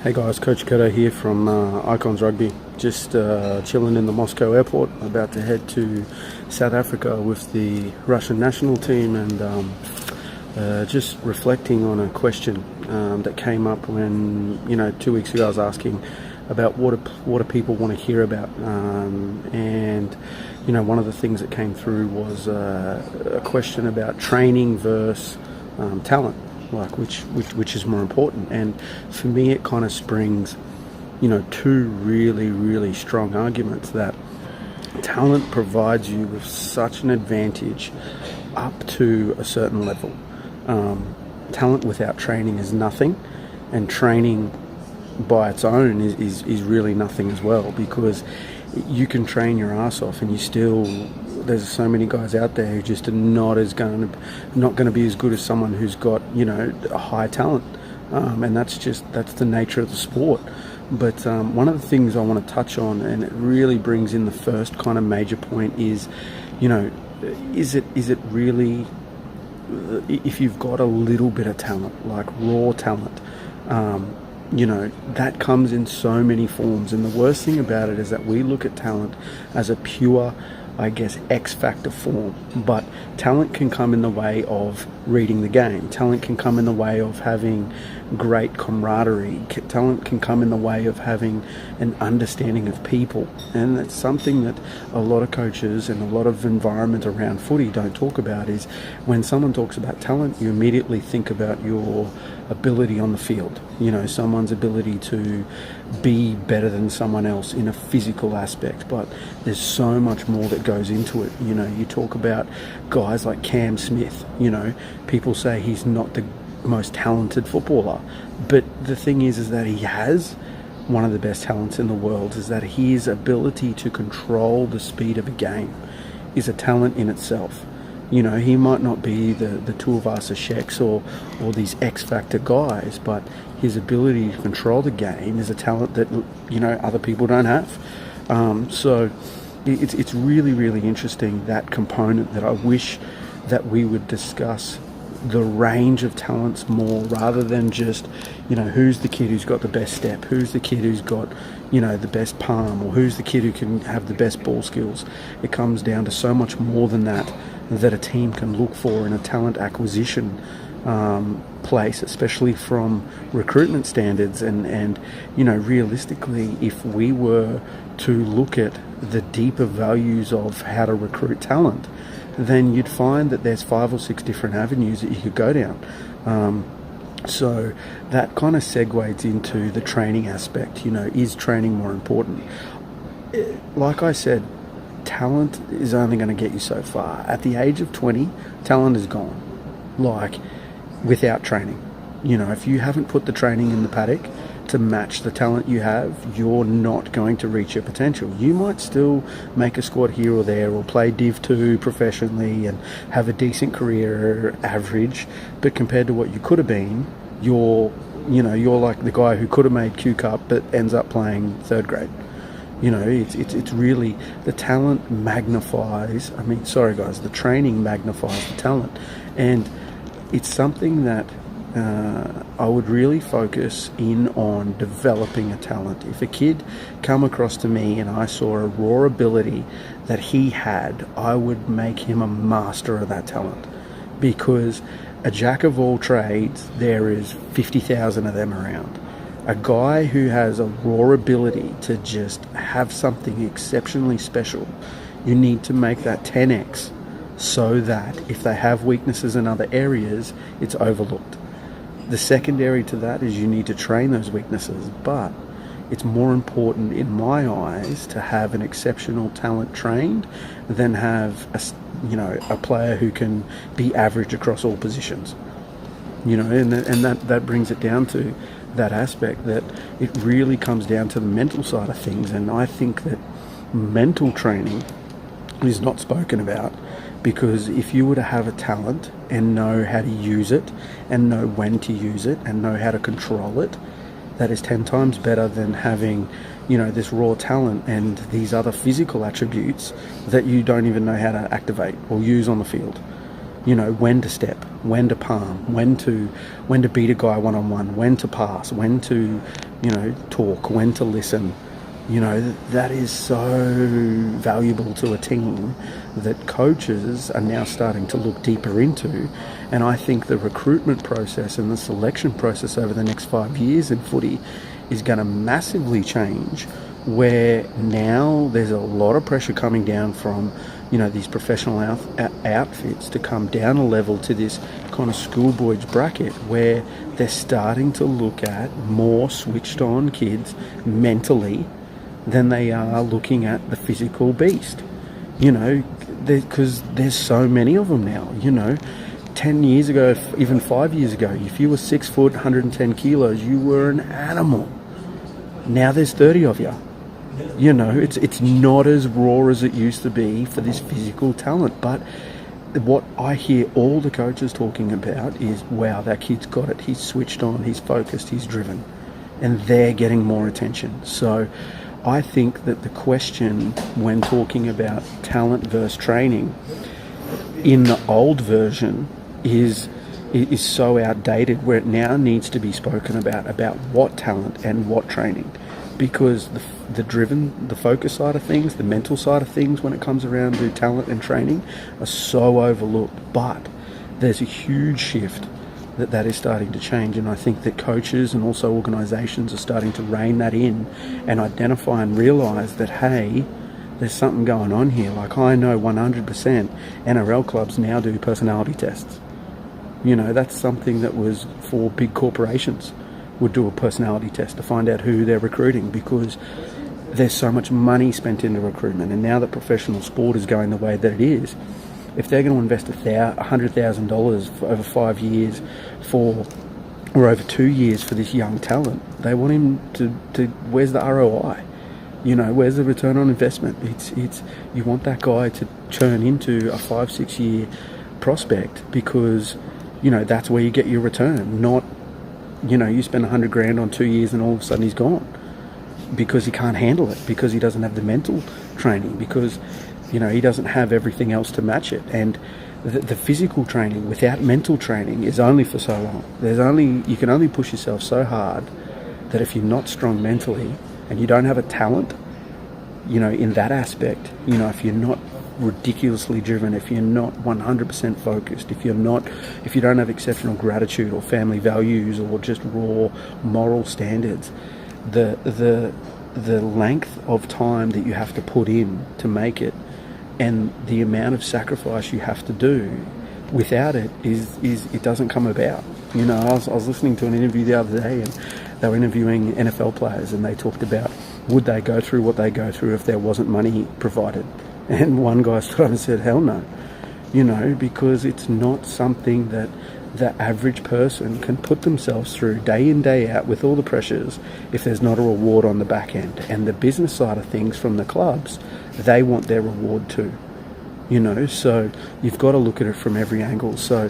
Hey guys, Coach Kato here from Icons Rugby. Just chilling in the Moscow airport, about to head to South Africa with the Russian national team, and just reflecting on a question that came up when 2 weeks ago I was asking about what do people want to hear about, and one of the things that came through was a question about training versus talent. Like which is more important. And for me it kind of springs two really strong arguments that talent provides you with such an advantage up to a certain level. Talent without training is nothing, and training by its own is really nothing as well, because you can train your ass off and there's so many guys out there who just are not going to be as good as someone who's got a high talent, and that's the nature of the sport. But one of the things I want to touch on, and it really brings in the first kind of major point, is is it really, if you've got a little bit of talent, like raw talent, that comes in so many forms. And the worst thing about it is that we look at talent as a pure, I guess, X factor form, but talent can come in the way of reading the game. Talent can come in the way of having great camaraderie. Talent can come in the way of having an understanding of people. And that's something that a lot of coaches and a lot of environment around footy don't talk about. Is when someone talks about talent, you immediately think about your ability on the field, someone's ability to be better than someone else in a physical aspect. But there's so much more that goes into it. You talk about guys like Cam Smith. People say he's not the most talented footballer, but the thing is that he has one of the best talents in the world. Is that his ability to control the speed of a game is a talent in itself. He might not be the Tuivasa Sheks or these X Factor guys, but his ability to control the game is a talent that other people don't have. So it's really interesting, that component, that I wish that we would discuss the range of talents more, rather than just who's the kid who's got the best step, who's the kid who's got the best palm, or who's the kid who can have the best ball skills. It comes down to so much more than that a team can look for in a talent acquisition place, especially from recruitment standards. And realistically, if we were to look at the deeper values of how to recruit talent, then you'd find that there's 5 or 6 different avenues that you could go down. So that kind of segues into the training aspect. Is training more important? Like I said, talent is only going to get you so far. At the age of 20, talent is gone. Like, without training. If you haven't put the training in the paddock to match the talent you have, you're not going to reach your potential. You might still make a squad here or there, or play Div 2 professionally and have a decent career average, but compared to what you could have been, you're like the guy who could have made Q Cup but ends up playing third grade. It's really, the talent magnifies, the training magnifies the talent. And it's something that I would really focus in on developing a talent. If a kid come across to me and I saw a raw ability that he had, I would make him a master of that talent, because a jack of all trades, there is 50,000 of them around. A guy who has a raw ability to just have something exceptionally special, you need to make that 10x, so that if they have weaknesses in other areas, it's overlooked. The secondary to that is you need to train those weaknesses, but it's more important in my eyes to have an exceptional talent trained than have a player who can be average across all positions. And that brings it down to that aspect, that it really comes down to the mental side of things. And I think that mental training is not spoken about, because if you were to have a talent and know how to use it, and know when to use it, and know how to control it, that is 10 times better than having this raw talent and these other physical attributes that you don't even know how to activate or use on the field. You know, when to step, when to palm, when to beat a guy one-on-one, when to pass, when to, you know, talk, when to listen. You know, that is so valuable to a team that coaches are now starting to look deeper into. And I think the recruitment process and the selection process over the next 5 years in footy is going to massively change, where now there's a lot of pressure coming down from, you know, these professional outfits to come down a level to this kind of schoolboys bracket, where they're starting to look at more switched on kids mentally than they are looking at the physical beast. You know, because there's so many of them now. You know, 10 years ago, even 5 years ago, if you were 6 foot, 110 kilos, you were an animal. Now there's 30 of you. You know, it's not as raw as it used to be for this physical talent. But what I hear all the coaches talking about is, wow, that kid's got it. He's switched on, he's focused, he's driven. And they're getting more attention. So I think that the question when talking about talent versus training in the old version is so outdated, where it now needs to be spoken about what talent and what training, because the focus side of things, the mental side of things when it comes around to talent and training are so overlooked. But there's a huge shift that is starting to change, and I think that coaches and also organisations are starting to rein that in and identify and realise that, hey, there's something going on here. Like, I know 100% NRL clubs now do personality tests. You know, that's something that was for big corporations, would do a personality test to find out who they're recruiting, because there's so much money spent into recruitment. And now that professional sport is going the way that it is, if they're going to invest $100,000 for over 5 years or over 2 years for this young talent, they want him to where's the ROI? You know, where's the return on investment? It's you want that guy to turn into a 5-6 year prospect, because, you know, that's where you get your return. Not, you know, you spend $100,000 on 2 years and all of a sudden he's gone because he can't handle it, because he doesn't have the mental training, because, you know, he doesn't have everything else to match it. And the physical training without mental training is only for so long. You can only push yourself so hard that if you're not strong mentally and you don't have a talent, you know, in that aspect, you know, if you're not ridiculously driven, if you're not 100% focused, if you don't have exceptional gratitude or family values or just raw moral standards, the length of time that you have to put in to make it, and the amount of sacrifice you have to do without it is it doesn't come about. You know, I was listening to an interview the other day, and they were interviewing NFL players, and they talked about, would they go through what they go through if there wasn't money provided? And one guy stood up and said, hell no. You know, because it's not something that the average person can put themselves through day in, day out with all the pressures if there's not a reward on the back end. And the business side of things from the clubs, they want their reward too. You know, so you've got to look at it from every angle. So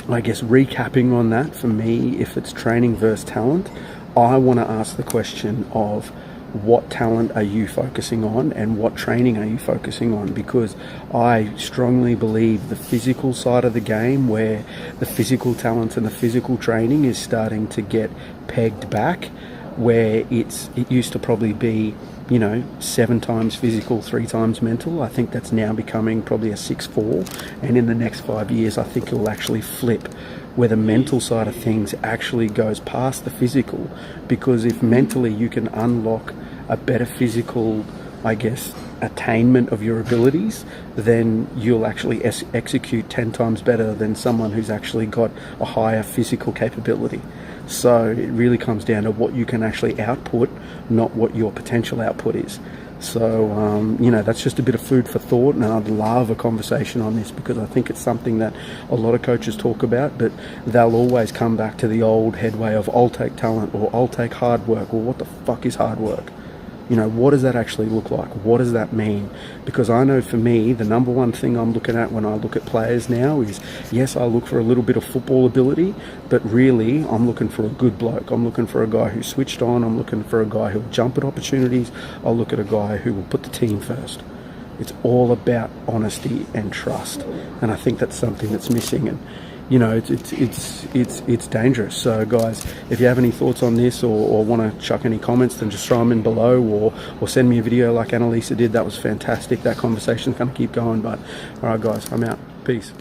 I guess recapping on that, for me, if it's training versus talent, I want to ask the question of, what talent are you focusing on and what training are you focusing on? Because I strongly believe the physical side of the game, where the physical talent and the physical training is starting to get pegged back, where it used to probably be, you know, 7 times physical, 3 times mental. I think that's now becoming probably a 6-4, and in the next 5 years I think it will actually flip, where the mental side of things actually goes past the physical. Because if mentally you can unlock a better physical, I guess, attainment of your abilities, then you'll actually execute 10 times better than someone who's actually got a higher physical capability. So it really comes down to what you can actually output, not what your potential output is. So, you know, that's just a bit of food for thought, and I'd love a conversation on this, because I think it's something that a lot of coaches talk about, but they'll always come back to the old headway of, I'll take talent, or I'll take hard work, or what the fuck is hard work? You know, what does that actually look like? What does that mean? Because I know for me, the number one thing I'm looking at when I look at players now is, yes, I look for a little bit of football ability, but really I'm looking for a good bloke. I'm looking for a guy who's switched on. I'm looking for a guy who'll jump at opportunities. I'll look at a guy who will put the team first. It's all about honesty and trust, and I think that's something that's missing. And you know, it's dangerous. So guys, if you have any thoughts on this, or want to chuck any comments, then just throw them in below, or send me a video like Annalisa did. That was fantastic. That conversation's going to keep going. But all right guys, I'm out. Peace.